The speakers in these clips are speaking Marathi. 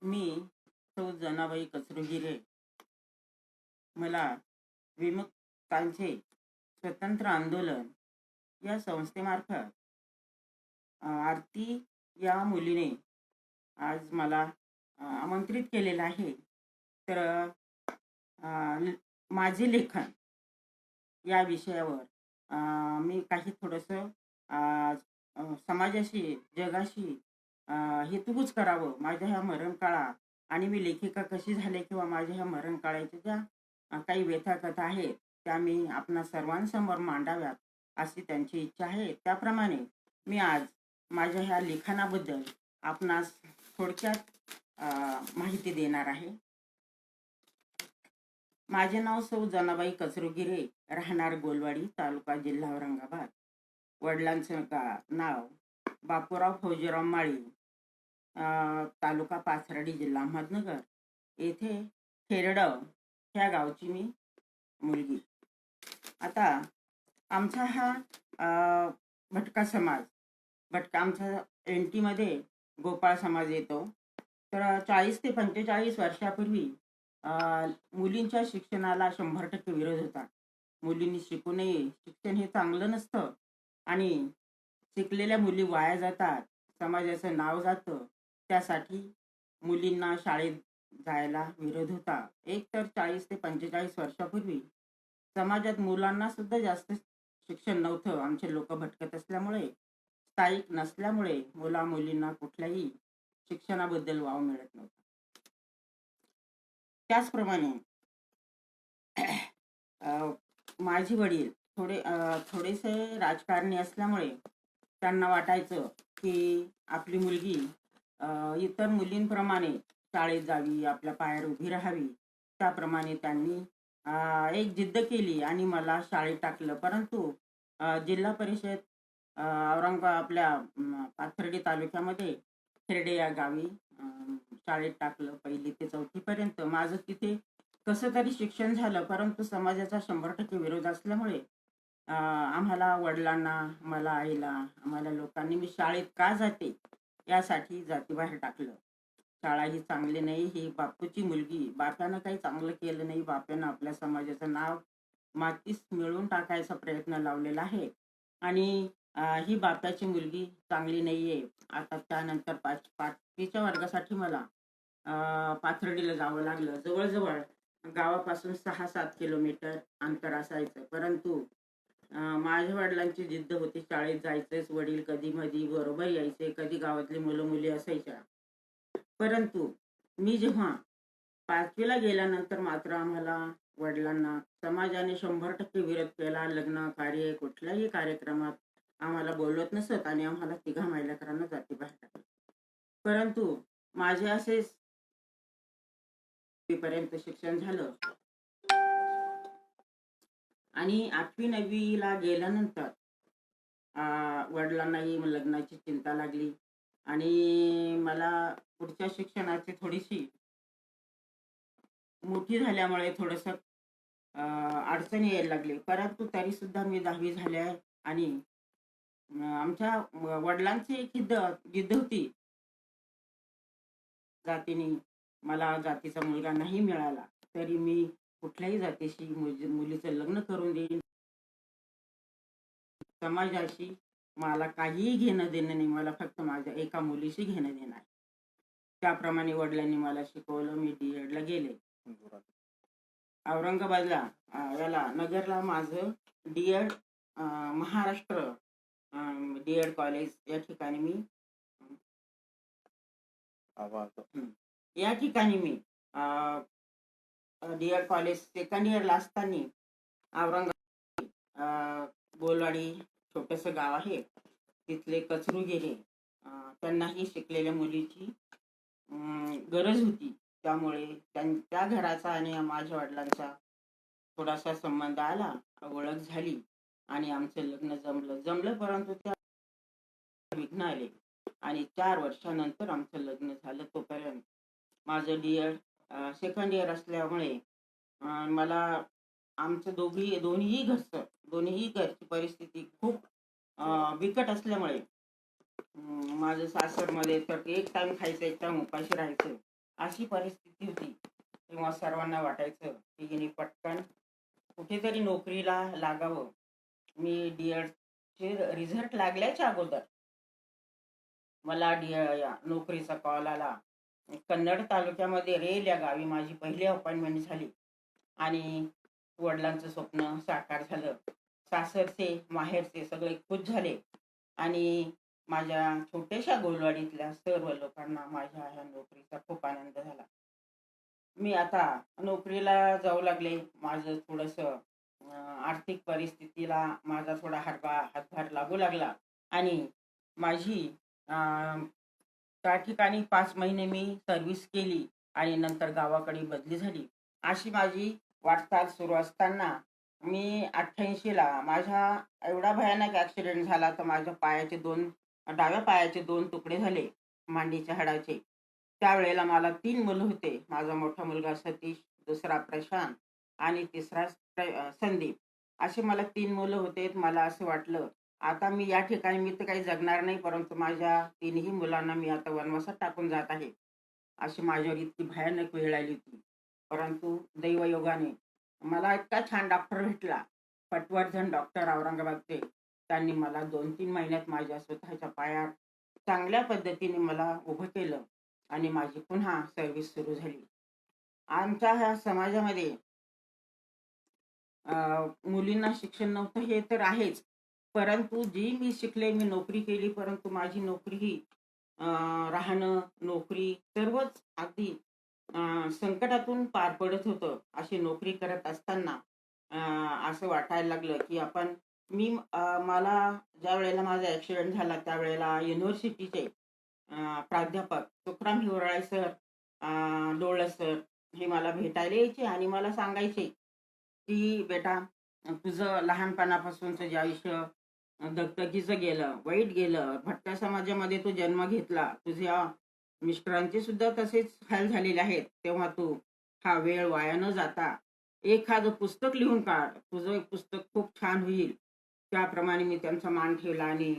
मी सौ जनाबाई कचरुगिरे. मला विमुक्तांचे स्वतंत्र आंदोलन या संस्थेमार्फत आरती या मुलीने आज मला आमंत्रित केलेलं आहे. तर माझे लेखन या विषयावर मी काही थोडंसं समाजाशी, जगाशी हेतुबूच करावं. माझ्या ह्या मरणकाळा आणि मी लेखिका कशी झाले किंवा माझ्या ह्या मरणकाळाच्या ज्या काही व्यथाकथा आहेत त्या मी आपणा सर्वांसमोर मांडाव्यात अशी त्यांची इच्छा आहे. त्याप्रमाणे मी आज माझ्या ह्या लिखाणाबद्दल आपणास थोडक्यात माहिती देणार आहे. माझे नाव सौ जनाबाई कचरुगिरे, राहणार गोलवाडी, तालुका जिल्हा औरंगाबाद. वडिलांचं नाव बापूराव फौजीराव माळी, तालुका पाथर्डी, जिल्हा अहमदनगर. येथे खेरडव ह्या गावची मी मुलगी. आता आमचा हा भटका समाज, आमचा एनटी मध्ये गोपाळ समाज येतो. तर 40 ते 45 वर्षापूर्वी मुलींच्या शिक्षणाला 100% विरोध होता. मुलींनी शिकू नये, शिक्षण हे चांगलं नसतं आणि शिकलेल्या मुली वाया जातात, समाजाचं नाव जातं. त्यासाठी मुलींना शाळेत जायला विरोध होता. एक तर 40 ते 45 वर्षापूर्वी समाजात मुलांना सुद्धा जास्त शिक्षण नव्हतं. आमचे लोक भटकत असल्यामुळे, स्थायिक नसल्यामुळे मुला मुलींना कुठल्याही शिक्षणाबद्दल वाव मिळत नव्हता. त्याचप्रमाणे माझे वडील थोडेसे राजकारणी असल्यामुळे त्यांना वाटायचं की आपली मुलगी इतर मुलींप्रमाणे शाळेत जावी, आपल्या पायावर उभी राहावी. त्याप्रमाणे त्यांनी एक जिद्द केली आणि मला शाळेत टाकलं. परंतु जिल्हा परिषद आपल्या पाथर्डी तालुक्यामध्ये खेरडे या गावी शाळेत टाकलं. 1ली ते 4थी पर्यंत माझं तिथे कसं तरी शिक्षण झालं. परंतु समाजाचा 100% विरोध असल्यामुळे आम्हाला वडिलांना, मला, आईला, आम्हाला लोकांनी मी शाळेत का जाते यासाठी जातीबाहेर टाकलं. शाळा ही चांगली नाही, ही बापूची मुलगी, बापानं काही चांगलं केलं नाही, बापानं आपल्या समाजाचं नाव मातीस मिळवून टाकायचा प्रयत्न लावलेला आहे आणि ही बापाची मुलगी चांगली नाहीये. आता त्यानंतर 5वीच्या वर्गासाठी मला पाथर्डीला जावं लागलं. जवळजवळ गावापासून 6-7 किलोमीटर अंतर असायचं. परंतु माझ्या वडिलांची जिद्द होती, शाळेत जायचंच. वडील कधी मधी बरोबर यायचे, कधी गावातली मुलं मुली असायच्या. परंतु मी जेव्हा 5वीला गेल्यानंतर मात्र आम्हाला वडिलांना समाजाने 100% विरोध केला. लग्न कार्य, कुठल्याही कार्यक्रमात आम्हाला बोलवत नसत आणि आम्हाला तिघा महिलाकरांना जातीबाहेर टाकलं. परंतु माझे असेच पर्यंत शिक्षण झालं आणि 8वी-9वीला गेल्यानंतर वडिलांनाही लग्नाची चिंता लागली आणि मला पुढच्या शिक्षणाची थोडीशी मोठी झाल्यामुळे थोडंसं अडचणी यायला लागली. परंतु तरी सुद्धा मी 10वी झाले आणि आमच्या वडिलांची एक जिद्द होती. जातीने मला जातीचा मुलगा नाही मिळाला तरी मी कुठल्याही जातीशी मुलीचं लग्न करून देईन. समाजाशी मला काहीही घेणं देणं नाही, मला फक्त माझ्या एका मुलीशी घेणं देणं आहे. त्याप्रमाणे वडिलांनी मला शिकवलं. मी DED ला गेले. औरंगाबादला याला नगरला माझं DED महाराष्ट्र DED कॉलेज या ठिकाणी मी DED कॉलेज सेकंड इयरला असताना औरंगाबाद गोलवाडी छोटंसं गाव आहे, तिथले कचरुगिरे त्यांनाही शिकलेल्या मुलीची गरज होती. त्यामुळे त्यांच्या घराचा आणि माझ्या वडिलांचा थोडासा संबंध आला, ओळख झाली आणि आमचं लग्न जमलं. परंतु त्या विघ्न आले आणि 4 वर्षानंतर आमचं लग्न झालं. तोपर्यंत माझं DED सेकंड इयर असल्यामुळे मला आमचं दोन्ही घरची परिस्थिती खूप बिकट असल्यामुळे माझं सासरमध्ये तर एक टाइम खायचं, एक टाइम उपाशी राहायचं. अशी परिस्थिती होती. तेव्हा सर्वांना वाटायचं की हिने पटकन कुठेतरी नोकरीला लागावं. मी चे रिझल्ट लागल्याच्या अगोदर मला नोकरीचा कॉल आला. कन्नड तालुक्यामध्ये रेल या गावी माझी पहिली अपॉइंटमेंट झाली आणि वडिलांचं स्वप्न साकार झालं. सासरचे माहेरचे सगळे खुश झाले आणि माझ्या छोट्याशा गोलवाडीतल्या सर्व लोकांना माझ्या ह्या नोकरीचा खूप आनंद झाला. मी आता नोकरीला जाऊ लागले. माझं थोडस आर्थिक परिस्थितीला माझा थोडा हातभार लागू लागला आणि माझी त्या ठिकाणी 5 महिने मी सर्व्हिस केली आणि नंतर गावाकडे बदली झाली. अशी माझी वाटचाल सुरू असताना मी 88ला माझ्या एवढा भयानक ऍक्सिडेंट झाला तर माझ्या डाव्या पायाचे 2 तुकडे झाले मांडीच्या हाडाचे. त्यावेळेला मला 3 मुलं होते. माझा मोठा मुलगा सतीश, दुसरा प्रशांत आणि तिसरा संदीप. असे मला 3 मुलं होते. मला असं वाटलं आता मी या ठिकाणी मी तर काही जगणार नाही, परंतु माझ्या 3ही मुलांना मी आता वनवासात टाकून जात आहे. अशी माझ्यावर इतकी भयानक वेळ आली होती. परंतु दैवयोगाने मला इतका छान डॉक्टर भेटला, पटवर्धन डॉक्टर औरंगाबादचे. त्यांनी मला 2-3 महिन्यात माझ्या स्वतःच्या पायावर चांगल्या पद्धतीने मला उभं केलं आणि माझी पुन्हा सर्व्हिस सुरू झाली. आमच्या ह्या समाजामध्ये मुलींना शिक्षण नव्हतं हे तर आहेच, परंतु जी मी शिकले, मी नोकरी केली, परंतु माझी नोकरी ही राहणं, नोकरी सर्वच अगदी संकटातून पार पडत होतं. अशी नोकरी करत असताना असं वाटायला लागलं की मला ज्या वेळेला माझा ऍक्सिडेंट झाला त्यावेळेला युनिव्हर्सिटीचे प्राध्यापक सुखराम हिवराळे सर, डोळ सर हे मला भेटायला यायचे आणि मला सांगायचे की बेटा, तुझं लहानपणापासूनचं जे आयुष्य दगदगीचं गेलं, वाईट गेलं, भटक्या समाजामध्ये तू जन्म घेतला, तुझ्या मिस्टरांचे सुद्धा तसेच हाल झालेले आहेत, तेव्हा तू हा वेळ वाया न जाता एखादं पुस्तक लिहून काढ, तुझं एक पुस्तक खूप छान होईल. त्याप्रमाणे मी त्यांचा मान ठेवला आणि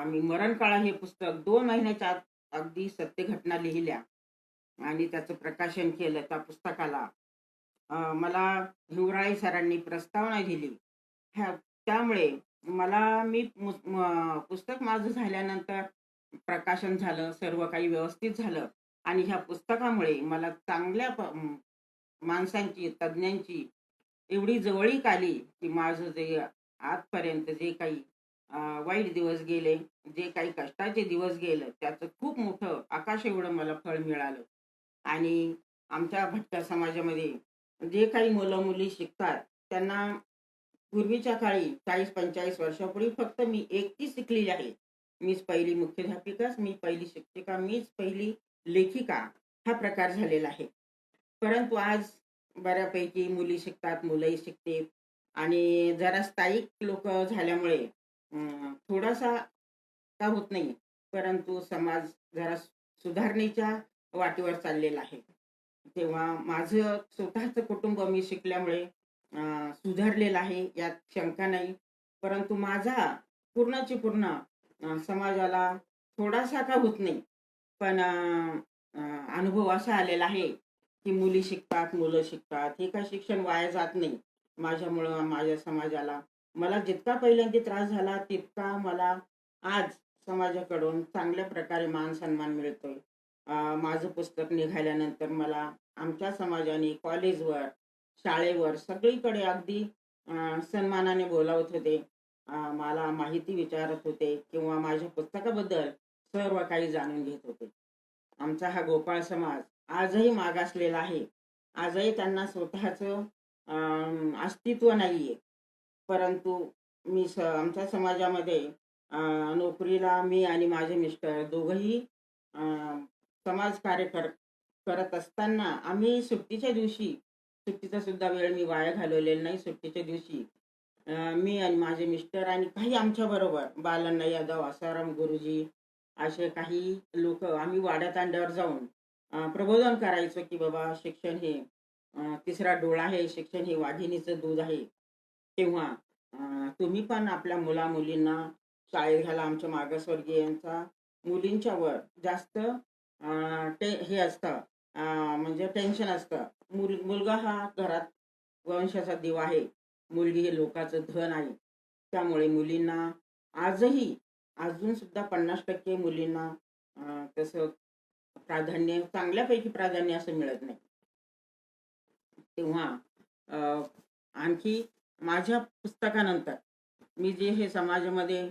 मी मरणकाळ हे पुस्तक 2 महिन्याच्या आत अगदी सत्य घटना लिहिल्या आणि त्याचं प्रकाशन केलं. त्या पुस्तकाला मला हिवराळे सरांनी प्रस्तावना दिली. त्यामुळे पुस्तक माझं झाल्यानंतर प्रकाशन झालं, सर्व काही व्यवस्थित झालं आणि ह्या पुस्तकामुळे मला चांगल्या माणसांची, तज्ज्ञांची एवढी जवळीक आली की माझं जे आजपर्यंत जे काही वाईट दिवस गेले, जे काही कष्टाचे दिवस गेले, त्याचं खूप मोठं आकाश एवढं मला फळ मिळालं. आणि आमच्या भटक्या समाजामध्ये जे काही मुलं मुली शिकतात त्यांना पूर्वीच्या काळी 40-45 वर्षापूर्वी फक्त मी एकटी शिकलेली आहे. मीच पहिली मुख्याध्यापिका, मी पहिली शिक्षिका, मीच पहिली लेखिका हा प्रकार झालेला आहे. परंतु आज बऱ्यापैकी मुली शिकतात, मुलंही शिकते आणि जरा स्थायिक लोक झाल्यामुळे थोडासा का होत नाही, परंतु समाज जरा सुधारणेच्या वाटेवर चाललेला आहे. तेव्हा माझं स्वतःचं कुटुंब मी शिकल्यामुळे सुधारलेलं आहे, यात शंका नाही. परंतु माझा पूर्णची पूर्ण समाजाला थोडासा का होत नाही, पण अनुभव असा आलेला आहे की मुली शिकतात, मुलं शिकतात, हे काय शिक्षण वाया जात नाही. माझ्यामुळं माझ्या समाजाला मला जितका पहिल्यांदा त्रास झाला तितका मला आज समाजाकडून चांगल्या प्रकारे मान सन्मान मिळतोय. माझं पुस्तक निघाल्यानंतर मला आमच्या समाजाने कॉलेजवर, शाळेवर सगळीकडे अगदी सन्मानाने बोलावत होते. मला माहिती विचारत होते किंवा माझ्या पुस्तकाबद्दल सर्व काही जाणून घेत होते. आमचा हा गोपाळ समाज आजही मागासलेला आहे. आजही त्यांना स्वतःचं अस्तित्व नाहीये. परंतु आमच्या समाजामध्ये नोकरीला मी आणि माझे मिस्टर दोघंही समाज कार्य करत असताना आम्ही सुट्टीचा सुद्धा वेळ मी वाया घालवलेला नाही. सुट्टीच्या दिवशी मी आणि माझे मिस्टर आणि काही आमच्या बरोबर बालण्णा यादव, आसाराम गुरुजी असे काही लोक आम्ही वाड्या तांड्यावर जाऊन प्रबोधन करायचो की बाबा, शिक्षण हे तिसरा डोळा आहे, शिक्षण हे वाघिणीचं दूध आहे. तेव्हा तुम्ही पण आपल्या मुला मुलींना शाळेत घाला. आमच्या मागासवर्गीयांचा मुलींच्या वर जास्त ते हे असतं, म्हणजे टेन्शन असतं. मुलगा हा घरात वंशाचा दिवा आहे, मुलगी हे लोकांचं धन आहे. त्यामुळे मुलींना आजही अजून सुद्धा 50% मुलींना तसं प्राधान्य, चांगल्यापैकी प्राधान्य असं मिळत नाही. तेव्हा आणखी माझ्या पुस्तकानंतर मी जे हे समाजामध्ये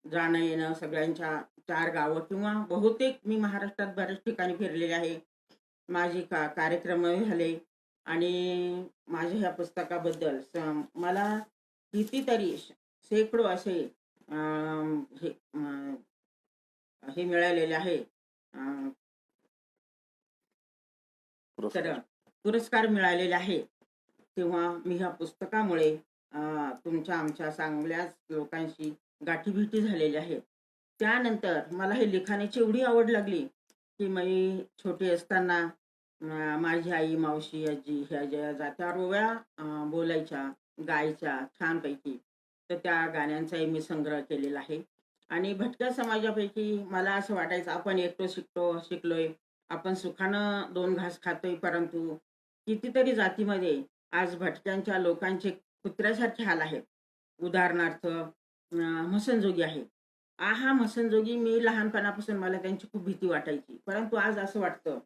जाणं येणं सगळ्यांच्या 4 गावं किंवा बहुतेक मी महाराष्ट्रात बऱ्याच ठिकाणी फिरलेले आहे. माझे कार्यक्रम झाले आणि माझ्या ह्या पुस्तकाबद्दल मला कितीतरी शेकडो असे हे मिळालेले आहे, तर पुरस्कार मिळालेले आहे. तेव्हा मी ह्या पुस्तकामुळे तुमच्या आमच्या चांगल्याच लोकांशी गाठीभेटी झालेल्या आहेत. त्यानंतर मला हे लिखाणाची एवढी आवड लागली की मी छोटी असताना माझी आई, मावशी, आजी ह्या ज्या जात्यावर ओव्या बोलायच्या, गायच्या छानपैकी, तर त्या गाण्यांचाही मी संग्रह केलेला आहे. आणि भटक्या समाजापैकी मला असं वाटायचं आपण एकटो शिकलोय, आपण सुखानं 2 घास खातोय, परंतु कितीतरी जातीमध्ये आज भटक्यांच्या लोकांचे कुत्र्यासारखे हाल आहेत. उदाहरणार्थ मसणजोगी आहे. हा मसणजोगी मी लहानपणापासून मला त्यांची खूप भीती वाटायची. परंतु आज असं वाटतं,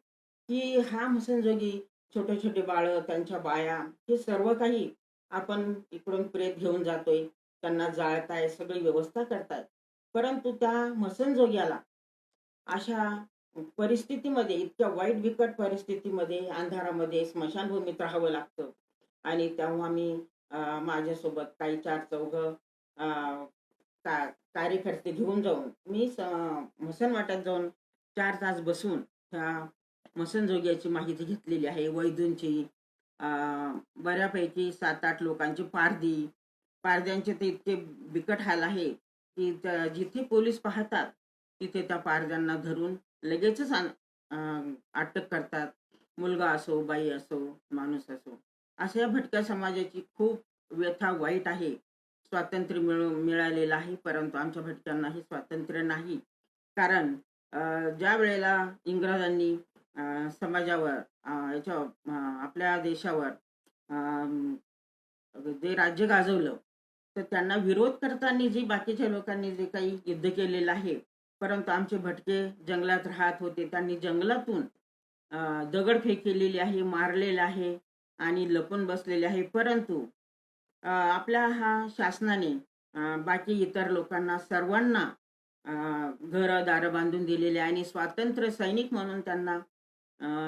की हा मसणजोगी छोटे-छोटे बाळं, त्यांच्या बाया हे सर्व काही आपण इकडून प्रेत घेऊन जातोय. त्यांना जाळताय, सगळी व्यवस्था करताय. परंतु त्या मसणजोग्याला अशा परिस्थितीमध्ये, इतक्या वाईट बिकट परिस्थितीमध्ये, अंधारामध्ये स्मशानभूमीत राहावं लागतं. आणि तेव्हा मी माझ्यासोबत काही 4-4 कार्यकर्ते घेऊन जाऊन मी मसणवाट्यात जाऊन 4 तास बसून त्या मसणजोग्याची माहिती घेतलेली आहे. वैदूंची बऱ्यापैकी 7-8 लोकांची पारध्यांचे तर इतके बिकट हाल आहे की जिथे पोलीस पाहतात तिथे त्या पारध्यांना धरून लगेचच अटक करतात. मुलगा असो, बाई असो, माणूस असो. अशा भटक्या समाजाची खूप व्यथा वाईट आहे. स्वातंत्र्य मिळालेलं आहे, परंतु आमच्या भटक्यांनाही स्वातंत्र्य नाही. कारण ज्या वेळेला इंग्रजांनी समाजावर आपल्या देशावर जे राज्य गाजवलं, तर त्यांना विरोध करताना जी बाकीच्या लोकांनी जे काही युद्ध केलेलं आहे, परंतु आमचे भटके जंगलात राहत होते. त्यांनी जंगलातून दगडफेक केलेली आहे, मारलेलं आहे आणि लपून बसलेले आहे. परंतु आपल्या हा शासनाने बाकी इतर लोकांना सर्वांना घरं दारं बांधून दिलेले आणि स्वातंत्र्य सैनिक म्हणून त्यांना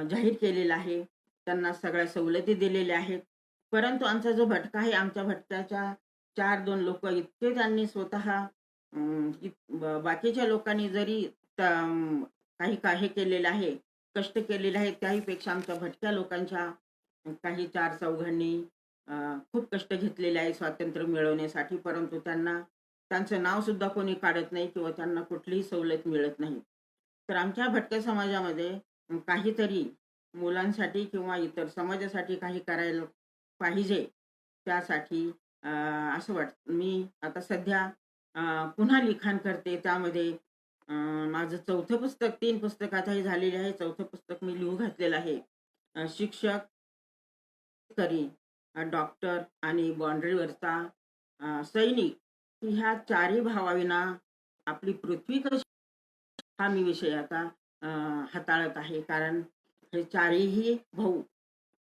जाहीर केलेलं आहे. त्यांना सगळ्या सवलती दिलेल्या आहेत. परंतु आमचा जो भटका आहे, आमच्या भटक्याच्या 4-2 लोक इतके त्यांनी स्वतः बाकीच्या लोकांनी जरी काही काही केलेलं आहे, कष्ट केलेले आहेत, त्याहीपेक्षा आमच्या भटक्या लोकांच्या काही 4 चौघांनी खूप कष्ट घेतलेले आहे स्वातंत्र्य मिळवण्यासाठी. परंतु त्यांना त्यांचं नाव सुद्धा कोणी काढत नाही किंवा त्यांना कुठलीही सवलत मिळत नाही. तर आमच्या भटक्या समाजामध्ये काहीतरी मुलांसाठी किंवा इतर समाजासाठी काही करायला पाहिजे. त्यासाठी असं वाटतं मी आता सध्या पुन्हा लिखाण करते. त्यामध्ये माझं 4थं पुस्तक, 3 पुस्तक आताही झालेले आहे. 4थं पुस्तक मी लिहू घातलेलं आहे. शिक्षक, तरी डॉक्टर आणि बाँड्रीवरचा सैनिक, ह्या 4ही भावाविना आपली पृथ्वी कशी, हा मी विषय आता हाताळत आहे. कारण हे 4ही भाऊ,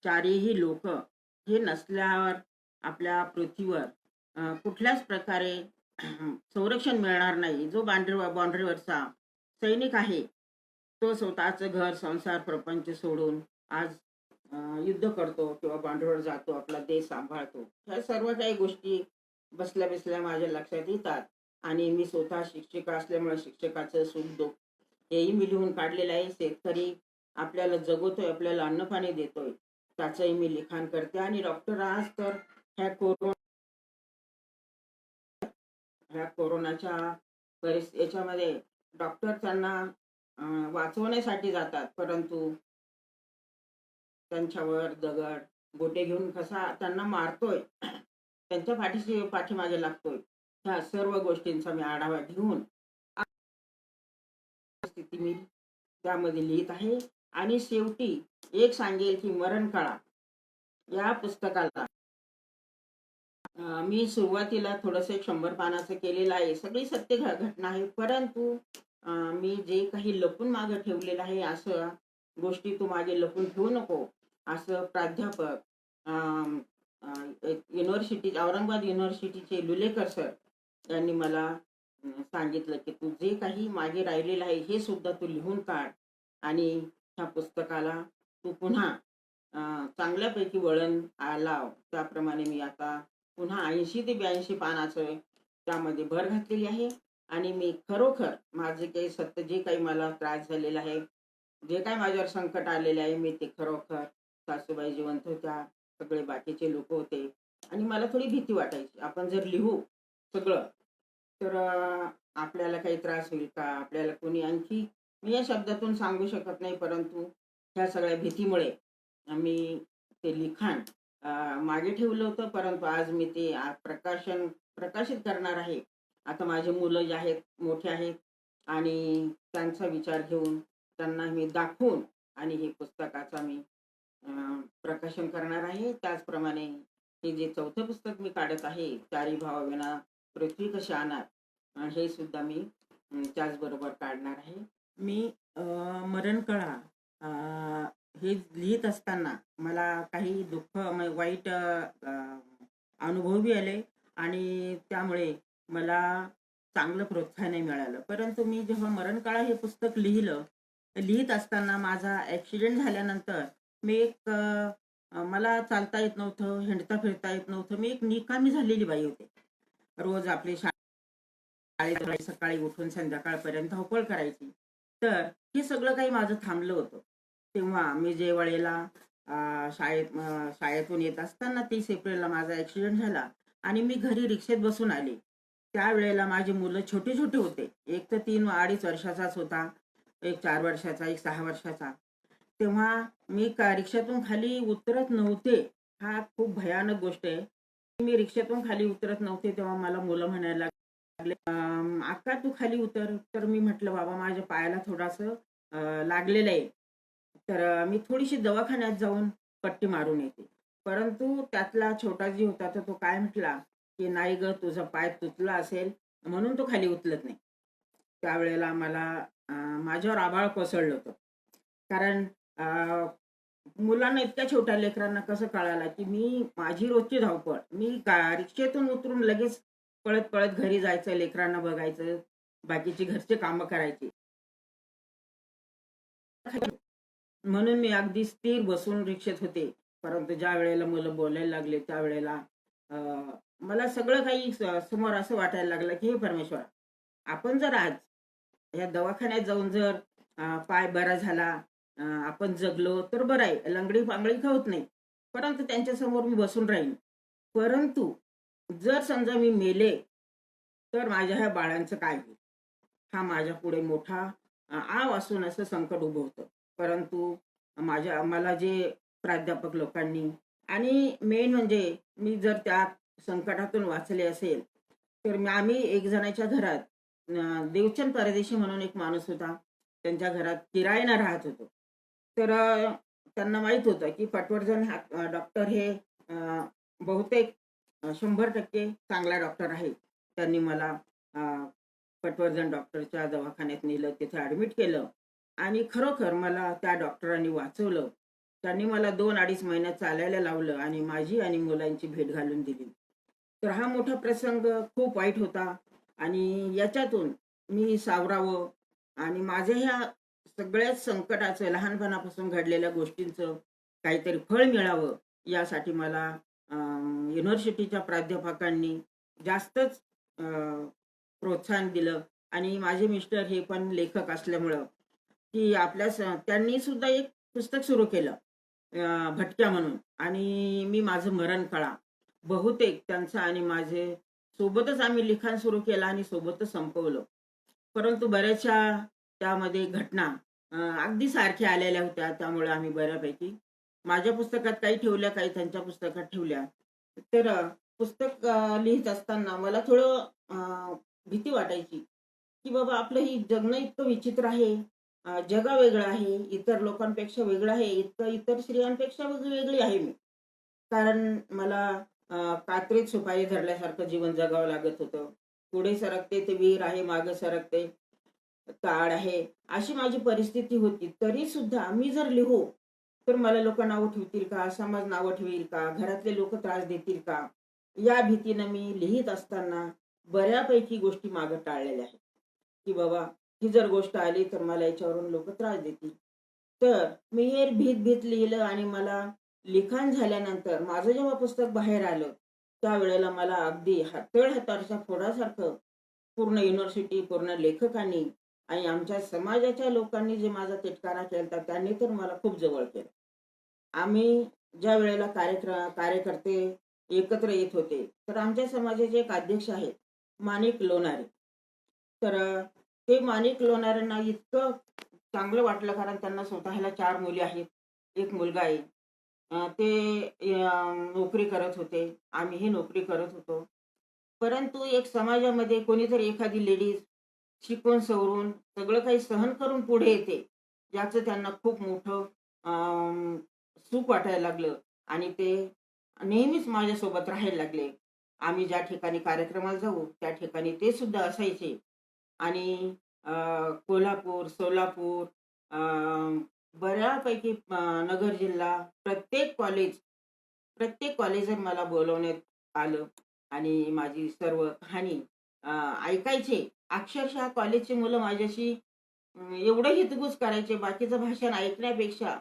4ही लोक हे नसल्यावर आपल्या पृथ्वीवर कुठल्याच प्रकारे संरक्षण मिळणार नाही. जो बाँड्रीवरचा सैनिक आहे, तो स्वतःचं घर, संसार, प्रपंच सोडून आज युद्ध करतो किंवा बाँड्रीवर जातो, आपला देश सांभाळतो. ह्या सर्व काही गोष्टी बसल्या बसल्या माझ्या लक्षात येतात. आणि मी स्वतः शिक्षिका असल्यामुळे शिक्षकाचं सुख दुःख हेही मी लिहून काढलेलं आहे. शेतकरी आपल्याला जगवतोय, आपल्याला अन्नपाणी देतोय, त्याचंही मी लिखाण करते. आणि डॉक्टर आज तर ह्या कोरोनाच्या याच्यामध्ये डॉक्टर त्यांना वाचवण्यासाठी जातात, परंतु त्यांच्यावर दगड गोटे घेऊन कसा त्यांना मारतोय, त्यांच्या पाठीमागे लागतोय, ह्या सर्व गोष्टींचा मी आढावा घेऊन स्थिती मी त्यामध्ये लिहित आहे. आणि शेवटी एक सांगेल की मरणकळा या पुस्तकाला मी सुरुवातीला थोडंसं 100 पानाचं केलेलं आहे. सगळी सत्य घटना आहे, परंतु मी जे काही लपून मागे ठेवलेलं आहे, असं गोष्टी तू मागे लपून ठेवू नको, असं प्राध्यापक युनिव्हर्सिटी, औरंगाबाद युनिव्हर्सिटीचे लुलेकर सर यांनी मला सांगितलं की तू जे काही मागे राहिलेलं आहे हे सुद्धा तू लिहून काढ आणि ह्या पुस्तकाला तू पुन्हा चांगल्यापैकी वळण लाव. त्याप्रमाणे मी आता पुन्हा 80 ते 82 पानाचं त्यामध्ये भर घातलेली आहे. आणि मी खरोखर माझे काही सत्य, जे काही मला त्रास झालेला आहे, जे काही माझ्यावर संकट आलेले आहे, मी ते खरोखर, सासूबाई जिवंत होत्या, सगळे बाकीचे लोक होते आणि मला थोडी भीती वाटायची, आपण जर लिहू सगळं तर आपल्याला काही त्रास होईल का, आपल्याला कोणी आणखी, मी या शब्दातून सांगू शकत नाही, परंतु ह्या सगळ्या भीतीमुळे मी ते लिखाण मागे ठेवलं होतं. परंतु आज मी ते प्रकाशित करणार आहे. आता माझे मुलं जे आहेत मोठे आहेत आणि त्यांचा विचार घेऊन त्यांना मी दाखवून आणि हे पुस्तकाचा मी प्रकाशन करणार आहे. त्याचप्रमाणे हे जे 4थं पुस्तक मी काढत आहे, चारी भावाविना पृथ्वी कशी आणणार, हे सुद्धा मी त्याचबरोबर काढणार आहे. मी मरणकळा हे लिहित असताना मला काही दुःख, वाईट अनुभव बी आले आणि त्यामुळे मला चांगलं प्रोत्साहनही मिळालं. परंतु मी जेव्हा मरणकाळा हे पुस्तक लिहित असताना माझा ॲक्सिडेंट झाल्यानंतर मी एक मला चालता येत नव्हतं, हिंडता फिरता येत नव्हतं. मी एक निकामी झालेली बाई होते. रोज आपली शाळेत सकाळी उठून संध्याकाळपर्यंत धावपळ करायची. तर हे सगळं काही माझं थांबलं होतं. तेव्हा मी जे वेळेला शाळेतून येत असताना 30 एप्रिलला माझा ॲक्सिडेंट झाला आणि मी घरी रिक्षेत बसून आले. त्यावेळेला माझी मुलं छोटे छोटे होते. एक तर 3-2.5 वर्षाचाच होता, एक 4 वर्षाचा, एक 6 वर्षाचा. तेव्हा मी रिक्षातून खाली उतरत नव्हते. हा खूप भयानक गोष्ट आहे. मी रिक्षातून खाली उतरत नव्हते तेव्हा मला मुलं म्हणायला लागले, "अक्का तू खाली उतर." तर मी म्हटलं, "बाबा माझ्या पायाला थोडंसं लागलेलं आहे. तर मी थोडीशी दवाखान्यात जाऊन पट्टी मारून येते." परंतु त्यातला छोटा जीव होता तर तो काय म्हटला, की "नाही गं, तुझा पाय तुटला असेल म्हणून तो खाली उचलत नाही." त्यावेळेला मला माझ्यावर आभाळ कोसळलं होतं. कारण मुलांना, इतक्या छोट्या लेकरांना कसं कळालं, की माझी रोजची धावपळ, मी रिक्षेतून उतरून लगेच पळत पळत घरी जायचं, लेकरांना बघायचं, बाकीची घरची कामं करायची. म्हणून मी अगदी स्थिर बसून रिक्षेत होते. परंतु ज्या वेळेला मुलं बोलायला लागले त्यावेळेला अ, मला सगळं काही समोर असं वाटायला लागलं, की हे परमेश्वरा, आपण जर आज या दवाखान्यात जाऊन जर पाय बरा झाला, आपण जगलो तर बरं आहे, लंगडी-पांगडी होत नाही. परंतु त्यांच्यासमोर मी बसून राहीन. परंतु जर समजा मी मेले, तर माझ्या ह्या बाळांचं काय होईल? हा माझ्यापुढे मोठा आव असून असं संकट उभं होतं. परंतु मला जे प्राध्यापक लोकांनी आणि मेन म्हणजे मी जर त्या संकटातून वाचले असेल, तर आम्ही एक जणाच्या घरात, देवचंद परदेशी म्हणून एक माणूस होता. त्यांच्या घरात किरायानं राहत होतो. तर त्यांना माहीत होतं, की पटवर्धन हा डॉक्टर हे बहुतेक 100% चांगला डॉक्टर आहे. त्यांनी मला अ, पटवर्धन डॉक्टरच्या दवाखान्यात नेलं, तिथे ॲडमिट केलं आणि खरोखर मला त्या डॉक्टरांनी वाचवलं. त्यांनी मला 2-2.5 महिन्यात चालायला लावलं आणि माझी आणि मुलांची भेट घालून दिली. तर हा मोठा प्रसंग खूप वाईट होता आणि याच्यातून मी सावरावं आणि माझ्या ह्या सगळ्याच संकटाचं, लहानपणापासून घडलेल्या गोष्टींचं काहीतरी फळ मिळावं, यासाठी मला युनिव्हर्सिटीच्या प्राध्यापकांनी जास्तच प्रोत्साहन दिलं. आणि माझे मिस्टर हे पण लेखक असल्यामुळं, की त्यांनी सुद्धा एक पुस्तक सुरू केलं, भटक्या म्हणून. आणि मी माझं मरणकळा बहुतेक त्यांचं आणि माझे सोबतच आम्ही लिखाण सुरू केलं आणि सोबतच संपवलं. परंतु बऱ्याचशा त्यामध्ये घटना अगदी सारख्या आलेल्या होत्या. त्यामुळे आम्ही बऱ्यापैकी माझ्या पुस्तकात काही ठेवल्या, काही त्यांच्या पुस्तकात ठेवल्या. तर पुस्तक लिहित असताना मला थोडं भीती वाटायची, की बाबा आपलं ही जगणं इतकं विचित्र आहे जग वेगळं आहे, इतर लोकांपेक्षा वेगळं आहे, इतर स्त्रियांपेक्षा वेगळी आहे मी. कारण मला कात्रीत सुपारी धरल्यासारखं जीवन जगावं लागत होतं. पुढे सरकते ते विहीर आहे, मागे सरकते ताड आहे, अशी माझी परिस्थिती होती. तरी सुद्धा मी जर लिहू तर मला लोक नावं ठेवतील का, समाज नावं ठेवील का, घरातले लोक त्रास देतील का, या भीतीनं मी लिहित असताना बऱ्यापैकी गोष्टी मागे टाळलेल्या आहेत, की बाबा ही जर गोष्ट आली तर मला याच्यावरून लोक त्रास देतील. तर मी हे भीत भीत लिहिलं आणि मला लिखाण झाल्यानंतर माझं जेव्हा पुस्तक बाहेर आलं त्यावेळेला मला अगदी हातावरच्या फोडासारखं पूर्ण युनिव्हर्सिटी, पूर्ण लेखकांनी आणि आमच्या समाजाच्या लोकांनी जे माझा तिटकारा केला त्यांनी तर मला खूप जवळ केलं. आम्ही ज्या वेळेला कार्यकर्ते एकत्र येत होते तर आमच्या समाजाचे एक अध्यक्ष आहेत माणिक लोणारे. तर ते माणिक लोणाऱ्यांना इतकं चांगलं वाटलं, कारण त्यांना स्वतःला 4 मुली आहेत, एक मुलगा आहे. ते नोकरी करत होते, आम्हीही नोकरी करत होतो. परंतु एक समाजामध्ये कोणीतरी एखादी लेडीज शिकून सवरून सगळं काही सहन करून पुढे येते, याचं त्यांना खूप मोठं सुख वाटायला लागलं आणि ते नेहमीच माझ्यासोबत राहायला लागले. आम्ही ज्या ठिकाणी कार्यक्रमाला जाऊ त्या ठिकाणी ते सुद्धा असायचे. आणि कोल्हापूर, सोलापूर, अ, बऱ्यापैकी नगर जिल्हा, प्रत्येक कॉलेजात मला बोलवण्यात आलं आणि माझी सर्व कहाणी अ, ऐकायचे. अक्षरशः कॉलेजची मुलं माझ्याशी एवढं हितगुज करायचे, बाकीचं भाषण ऐकण्यापेक्षा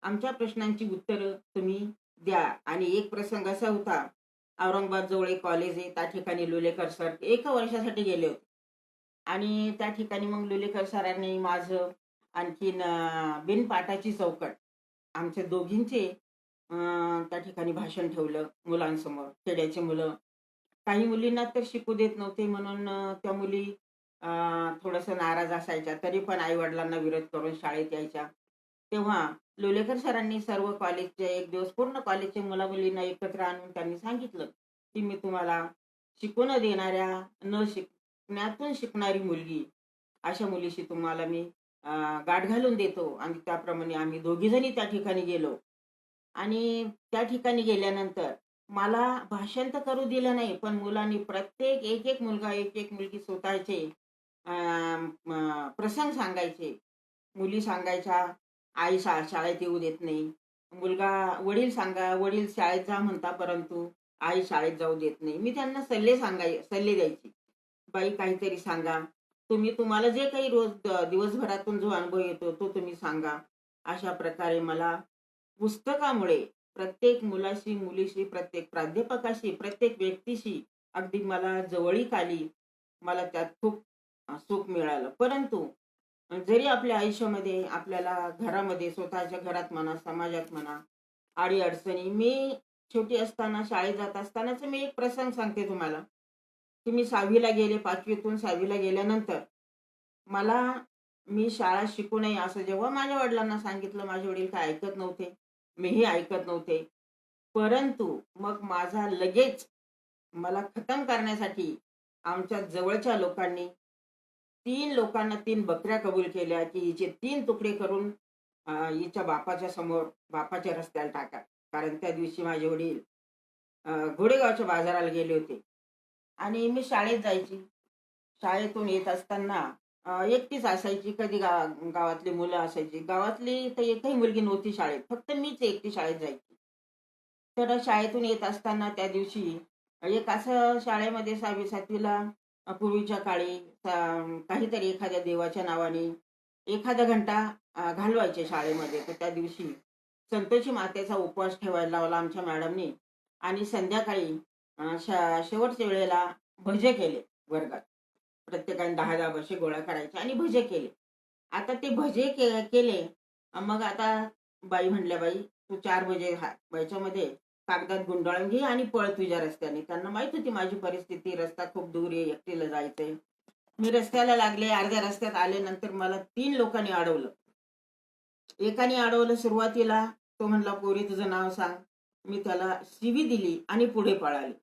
आमच्या प्रश्नांची उत्तरं तुम्ही द्या. आणि एक प्रसंग असा होता, औरंगाबाद जवळ एक कॉलेज आहे, त्या ठिकाणी लोलेकर सर एका वर्षासाठी गेले होते. आणि त्या ठिकाणी मग लोलेकर सरांनी माझं आणखीन बिनपाठाची चौकट आमच्या दोघींचे त्या ठिकाणी भाषण ठेवलं मुलांसमोर. खेड्याची मुलं, काही मुलींना तर शिकू देत नव्हते म्हणून त्या मुली थोडंसं नाराज असायच्या, तरी पण आई वडिलांना विरोध करून शाळेत यायच्या. तेव्हा लोलेकर सरांनी सर्व कॉलेजचे एक दिवस पूर्ण कॉलेजचे मुला-मुलींना एकत्र आणून त्यांनी सांगितलं, की मी तुम्हाला शिकू न देणाऱ्या, न शिकण्यातून शिकणारी मुलगी, अशा मुलीशी तुम्हाला मी गाठ घालून देतो. आणि त्याप्रमाणे आम्ही दोघी जणी त्या ठिकाणी गेलो. आणि त्या ठिकाणी गेल्यानंतर मला भाषण तर करू दिलं नाही, पण मुलांनी प्रत्येक एक एक मुलगा, एक एक मुलगी स्वतःचे प्रसंग सांगायचे. मुली सांगायच्या, आई शाळेत येऊ देत नाही. वडील शाळेत जा म्हणता, परंतु आई शाळेत जाऊ देत नाही. मी त्यांना सल्ले द्यायची. बाई काहीतरी सांगा. तुम्हाला जे काही रोज दिवसभरातून जो अनुभव येतो तो तुम्ही सांगा. अशा प्रकारे मला पुस्तकामुळे प्रत्येक मुलाशी, मुलीशी, प्रत्येक प्राध्यापकाशी, प्रत्येक व्यक्तीशी अगदी मला जवळीक आली. मला त्यात खूप सुख मिळालं. परंतु जरी आपल्या आयुष्यामध्ये आपल्याला घरामध्ये, स्वतःच्या घरात म्हणा, समाजात म्हणा, अडी-अडचणी, मी छोटी असताना शाळेत जात असतानाच मी एक प्रसंग सांगते तुम्हाला, की मी 6वी गेले. 5वीतून 6वी गेल्यानंतर मला मी शाळा शिकू नये असं जेव्हा माझ्या वडिलांना सांगितलं, माझे वडील काय ऐकत नव्हते. मीही ऐकत नव्हते. परंतु मग मला खतम करण्यासाठी आमच्या जवळच्या लोकांनी 3 लोकांना 3 बकऱ्या कबूल केल्या, की हिचे 3 तुकडे करून हिच्या बापाच्या रस्त्याला टाका. कारण त्या दिवशी माझे वडील घोडेगावच्या बाजाराला गेले होते आणि मी शाळेत जायची. शाळेतून येत असताना एकटीच असायची. कधी गावातली मुलं असायची. गावातली तर एकही मुलगी नव्हती शाळेत. फक्त मीच एकटी शाळेत जायची. तर शाळेतून येत असताना त्या दिवशी एक असं शाळेमध्ये 6वी-7वीला पूर्वीच्या काळी काहीतरी एखाद्या देवाच्या नावाने एखादा घंटा घालवायचे शाळेमध्ये. तर त्या दिवशी संतोषी मातेचा उपवास ठेवायला लावला आमच्या मॅडमनी आणि संध्याकाळी शेवटच्या वेळेला भजे केले वर्गात. प्रत्येकाने 10-10 भजे गोळा करायचे आणि भजे केले. आता ते भजे केले. मग आता बाई म्हणल्या, "बाई तू 4 भजे याच्यामध्ये कागदात गुंडाळून घे आणि पळ तुझ्या रस्त्याने." त्यांना माहित होती माझी परिस्थिती, रस्ता खूप दूर आहे, एकटीला जायचंय. मी रस्त्याला लागले. अर्ध्या रस्त्यात आले. नंतर मला 3 लोकांनी अडवलं. एकाने अडवलं सुरुवातीला. तो म्हणला, "पोरी तुझं नाव सांग." मी त्याला शिवी दिली आणि पुढे पळाले.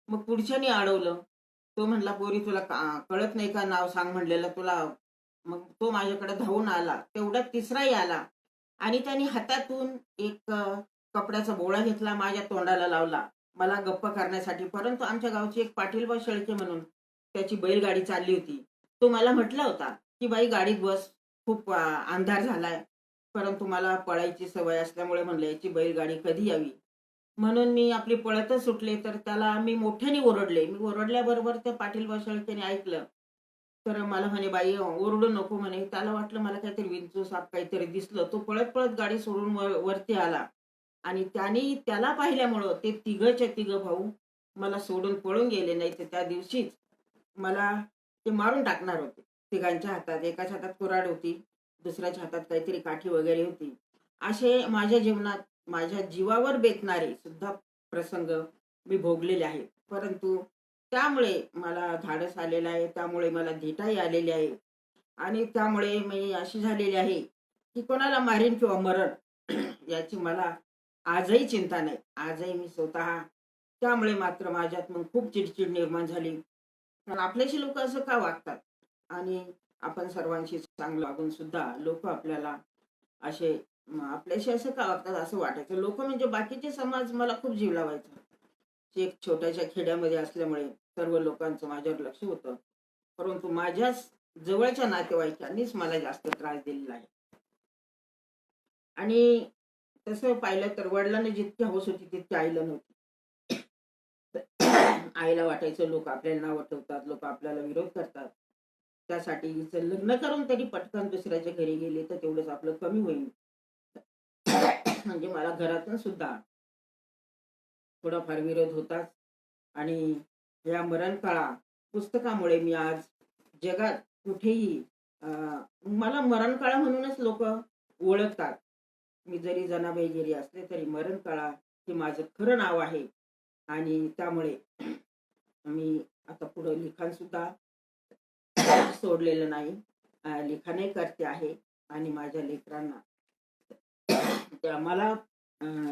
मग पुढच्याने अडवलं. तो म्हणला, "पोरी तुला कळत नाही का, नाव सांग म्हणलेलं तुला." मग तो माझ्याकडे धावून आला, तेवढ्यात तिसराही आला आणि त्याने हातातून एक कपड्याचा बोळा घेतला, माझ्या तोंडाला लावला मला गप्प करण्यासाठी. परंतु आमच्या गावची एक पाटीलबा शेळके म्हणून त्याची बैलगाडी चालली होती. तो मला म्हटला होता की बाई गाडीत बस, खूप अंधार झालाय. परंतु मला पळायची सवय असल्यामुळे म्हणलं याची बैलगाडी कधी यावी, म्हणून मी आपली पळतच सुटले. तर त्याला मी मोठ्याने ओरडले. मी ओरडल्याबरोबर त्या पाटील शेळकेने ऐकलं. तर मला म्हणे बाई ओरडू नको म्हणे. त्याला वाटलं मला काहीतरी विंचू साप काहीतरी दिसलं. तो पळत पळत गाडी सोडून वरती आला आणि त्याला पाहिल्यामुळं ते तिघच्या तिघ भाऊ मला सोडून पळून गेले. नाही तर त्या दिवशीच मला ते मारून टाकणार होते. तिघांच्या हातात, एकाच्या हातात कुऱ्हाड होती, दुसऱ्याच्या हातात काहीतरी काठी वगैरे होती. असे माझ्या जीवनात माझ्या जीवावर बेतणारे सुद्धा प्रसंग मी भोगलेले आहेत. परंतु त्यामुळे मला धाडस आलेलं आहे, त्यामुळे मला धीटाही आलेली आहे आणि त्यामुळे मी अशी झालेली आहे की कोणाला मारीन किंवा मरण याची मला आजही चिंता नाही. आजही मी स्वतः त्यामुळे मात्र माझ्यात मग खूप चिडचिड निर्माण झाली. कारण आपल्याशी लोक असं का वागतात आणि आपण सर्वांशी चांगलं वागून सुद्धा लोक आपल्याला असे आपल्याशी असं का वागतात असं वाटायचं. लोक म्हणजे बाकीचे समाज मला खूप जीव लावायचा. एक छोट्याशा खेड्यामध्ये असल्यामुळे सर्व लोकांचं माझ्यावर लक्ष होतं. परंतु माझ्या जवळच्या नातेवाईकांनीच मला जास्त त्रास दिलेला आहे. आणि तसं पाहिलं तर वडिलांना जितकी हौस होती तितकी आईला नव्हती. आईला वाटायचं लोक आपल्याला नाव ठेवतात, लोक आपल्याला विरोध करतात, त्यासाठी हिचं लग्न करून तरी पटकन दुसऱ्याच्या घरी गेले तर तेवढंच आपलं कमी होईल. म्हणजे मला घरातून सुद्धा थोडाफार विरोध होताच. आणि या मरणकाळा पुस्तकामुळे मी आज जगात कुठेही मला मरणकाळा म्हणूनच लोक ओळखतात. मी जरी जनाबाईगिरी असले तरी मरणकाळा हे माझं खरं नाव आहे. आणि त्यामुळे मी आता पुढे लिखाण सुद्धा सोडलेलं नाही. लिखाणही करते आहे आणि माझ्या लेकरांना मला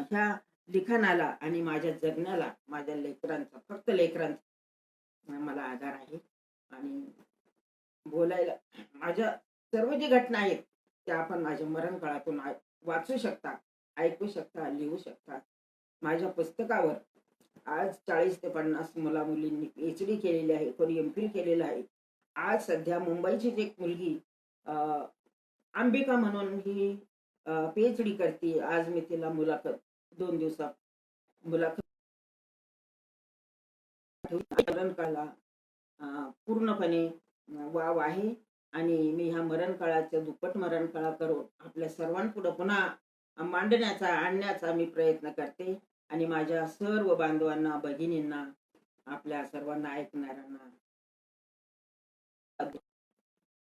ह्या लिखाणाला आणि माझ्या जगण्याला माझ्या लेकरांचा, फक्त लेकरांचा मला आधार आहे. आणि बोलायला माझ्या सर्व जी घटना आहेत त्या आपण माझ्या मरण काळातून वाचू शकता, ऐकू शकता, लिहू शकता. माझ्या पुस्तकावर आज 40 ते 50 मुला मुलींनी PhD केलेली आहे, कोणी MPhil केलेलं आहे. आज सध्या मुंबईचीच एक मुलगी अंबिका म्हणून ही PhD करते. आज मी तिला मुलाखत 2 दिवसात मुलाखत मरणकाळाला पूर्णपणे वाव आहे. आणि मी ह्या मरणकाळाच्या दुप्पट मरणकाळा करून आपल्या सर्वांपुढे पुन्हा मांडण्याचा, आणण्याचा मी प्रयत्न करते. आणि माझ्या सर्व बांधवांना, भगिनींना, आपल्या सर्वांना ऐकणाऱ्यांना